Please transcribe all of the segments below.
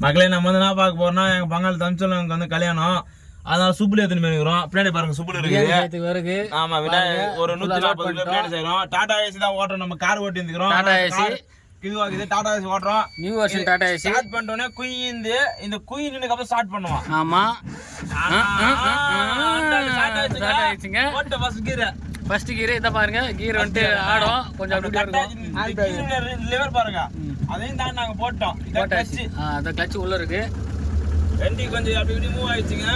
மக்களே நம்ம வந்து என்ன பார்க்க போறோம்னா எங்க பங்காளி தமிழ்ச்சொல்லுக்கு வந்து கல்யாணம். அதனால சூப்புல எடுத்துன்னு போயிருக்கிறோம். பின்னாடி பாருங்க சூப்புல இருக்குது. ஆமா விநாயகர் ஒரு 140 கிலோ பின்னாடி செய்யறோம். டாடா ஏசி தான் ஓட்டுறோம். நம்ம கார் ஓட்டி இருந்துக்கிறோம். டாடா ஏசி இதுவாகுது. டாடா ஏசி ஓட்டுறோம். New version Tata Ace. Start பண்ணிட்டோனே குயிந்து இந்த குயினுக்கு அப்புறம் ஸ்டார்ட் பண்ணுவோம். ஆமா டாடா ஏசிங்க. ஓட்ட ஃபர்ஸ்ட் கீர் இத பாருங்க. கீர் வந்து ஆடும் கொஞ்சம் அப்படியே இருக்கும். லிவர் பாருங்க. அதையும் தான் நாங்க போட்டோம். இத கிளட்ச். அத கிளட்ச் உள்ள இருக்கு. வண்டி கொஞ்சம் அப்படி இப்படி மூவ் ஆயிடுச்சுங்க.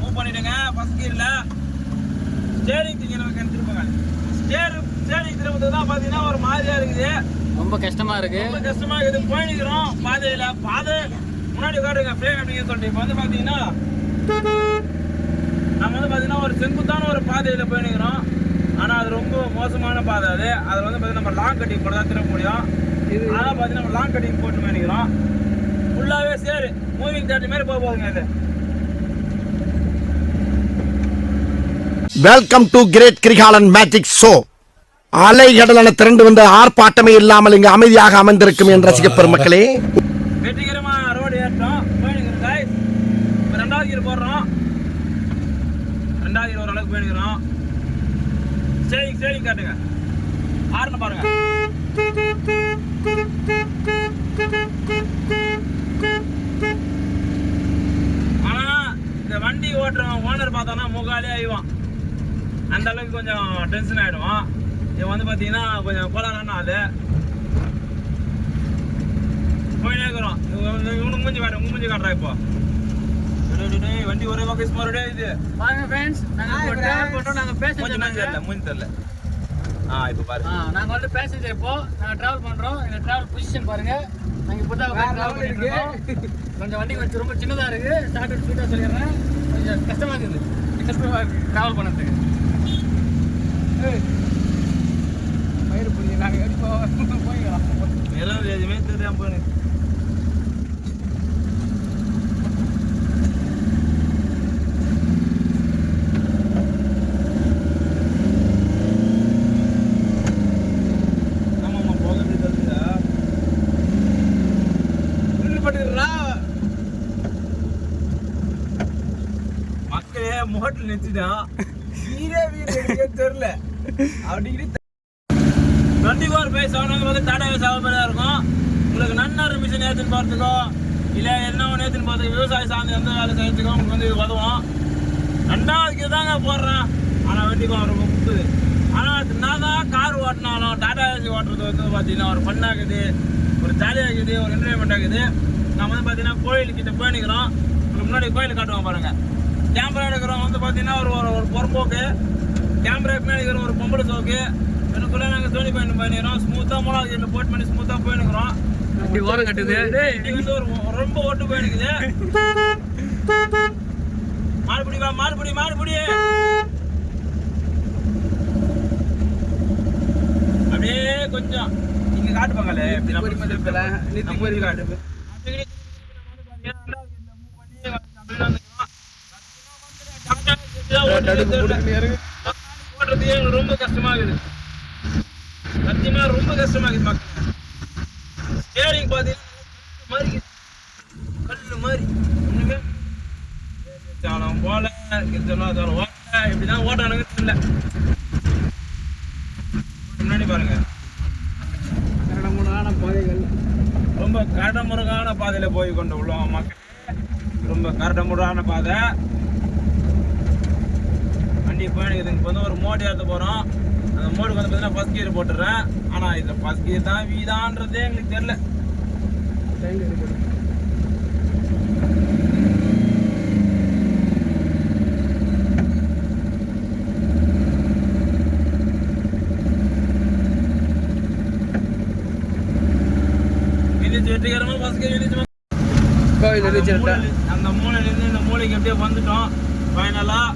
மூவ் பண்ணிடுங்க. ஃபர்ஸ்ட் கீர்ல ஸ்டீரிங் திங்க நமக்கு திருப்பங்க. ஸ்டீரிங் திருப்பது தான் பாத்தீங்கன்னா ஒரு மாதிரியா இருக்குது. ரொம்ப கஷ்டமா இருக்கு. ரொம்ப கஷ்டமா இருக்குது. போயிடுறோம் பாதையில. பாதை முன்னாடி காட்டுங்க ஃப்ரேம் அப்படிங்க சொல்லிட்டு இப்போ வந்து பாத்தீங்கன்னா நம்ம வந்து பாத்தீங்கன்னா ஒரு செங்குத்தான ஒரு பாதையில போயிடுறோம். ஆனா அது ரொம்ப மோசமான பாதை. அதுல வந்து பாத்தீங்கன்னா நம்ம லாங் கட்டிங் போட்டு தான் திரும்ப முடியும். ஆனா பாத்தீங்கன்னா நம்ம லாங் கட்டிங் போட்டு போயிடுறோம். ஃபுல்லாவே சேரு மூவிங் தேட்டர் மாதிரி போகுதுங்க இது. Welcome to great Kirikalan magic show. அலைகடலான திரண்டு வந்து ஆர்ப்பாட்டமே இல்லாமல் இங்கு அமைதியாக அமர்ந்திருக்கும் என் ரசிக பெருமக்களே, வெற்றிகரமா ரோடு ஏற்றோம் போயிடுங்க गाइस. ரெண்டாவது கீர் போடுறோம். ரெண்டாவது கீர் ஓரளவுக்கு போயிடுறோம். ஸ்டீரிங் காட்டுங்க. ஹார்ன் பாருங்க. ஆனா இந்த வண்டி ஓட்டுறவன் ஓனர் பார்த்தானா முகாலே ஆயிவான். அந்த அளவுக்கு கொஞ்சம் டென்ஷன் ஆயிடுவான். இது வந்து பாத்தீங்கன்னா கொஞ்சம் கோலாரான ஆளு. போயினே இருக்கிறோம். இவனு மூஞ்சி காட்டுற மூஞ்சி காட்டுறா இப்போ. வண்டி ஒரே பக்கம் ஸ்மார்டே இது பாருங்க फ्रेंड्स. நாங்க டிராவல் பண்றோம். நாங்க பேசஞ்சர் மூஞ்சி தெரியல. இப்போ பாருங்க. நாங்க வந்து பேசஞ்சர். இப்போ நாங்க டிராவல் பண்றோம். எங்க டிராவல் பொசிஷன் பாருங்க. நாங்க இப்போதான் டிராவல் பண்ணிட்டு இருக்கோம். கொஞ்சம் வண்டி கொஞ்சம் ரொம்ப சின்னதா இருக்கு. ஸ்டார்ட் ஸ்பீடா சொல்லிடுறேன். கொஞ்சம் கஷ்டமா இருக்குது. டிராவல் பண்ணதுக்கு. மயிறு புரிஞ்சு நாங்க எப்படி போய்க்கலாம். எல்லாம் எதுவுமே தெரியாம போயிருக்கு. மக்களே முகட்டில் நிறுத்திட்டான். தெரியல அப்படி 24/7 வந்து டாடா ஏசி அவைலபிளாக இருக்கும். உங்களுக்கு நன்னார் மிஷின் ஏற்றுன்னு போகிறதுக்கோ இல்லை என்ன ஒன்று ஏற்றுன்னு போகிறதுக்கு விவசாய சார்ந்து எந்த வேலை செய்யறதுக்கோ உங்களுக்கு வந்து உதவும். ரெண்டாவதுக்கு தாங்க போடுறேன். ஆனால் வண்டிக்கும் ரொம்ப முக்குது. ஆனால் நான் தான் கார் ஓட்டினாலும் டாடா ஏசி ஓட்டுறது வந்து பார்த்தீங்கன்னா ஒரு ஃபன்னாகுது, ஒரு ஜாலியாக இருக்குது, ஒரு என்டர்டைன்மெண்ட் ஆகுது. நம்ம வந்து பார்த்தீங்கன்னா கோயிலுக்கிட்ட போயினுக்கிறோம். உங்களுக்கு முன்னாடி கோயில் காட்டுவோம் பாருங்கள். கேமரா எடுக்கிறோம் வந்து பார்த்தீங்கன்னா ஒரு பொறம்போக்கு. கேமரா பின்னாடி இருக்கிற ஒரு பொம்பளை சோக்கு. எனக்குள்ள நாங்கள் தோனி பயணம் பண்ணிடுறோம். ஸ்மூத்தாக மூணாவது கீரில் போட் பண்ணி ஸ்மூத்தாக போயினுக்கிறோம். அப்படி ஓரம் கட்டுது. இது வந்து ஒரு ரொம்ப ஓட்டு போயினுக்குது. மாறுபடி வா மாறுபடி அப்படியே கொஞ்சம் இங்க காட்டுப்பாங்களே எப்படி நம்ம காட்டு ஓட்டுறது ரொம்ப கஷ்டமாகுது. சத்தியமா ரொம்ப கஷ்டமாகுது மக்கள். ஸ்டீரிங் பாத்தீங்கன்னா கல்லு மாதிரி ஒண்ணுமே போல ஓட்ட இப்படிதான் ஓட்டானுங்க தெரியல. முன்னாடி பாருங்க ரொம்ப கரடமுருகான பாதையில போய் கொண்டு உள்ளோம் மக்கள். ரொம்ப கரடமுருகான பாதை. வண்டி போயிடுது. இப்போ வந்து ஒரு மோடு ஏற்ற போகிறோம். அந்த மோடுக்கு வந்து பார்த்தீங்கன்னா ஃபர்ஸ்ட் கியர் போட்டுடுறேன். ஆனால் இதில் ஃபர்ஸ்ட் கியர் தான் வீதான்றதே எங்களுக்கு தெரியல. வெற்றிகரமாக ஃபர்ஸ்ட் கியர் அந்த மூலையிலேருந்து இந்த மூலைக்கு எப்படியே வந்துட்டோம் ஃபைனலாக.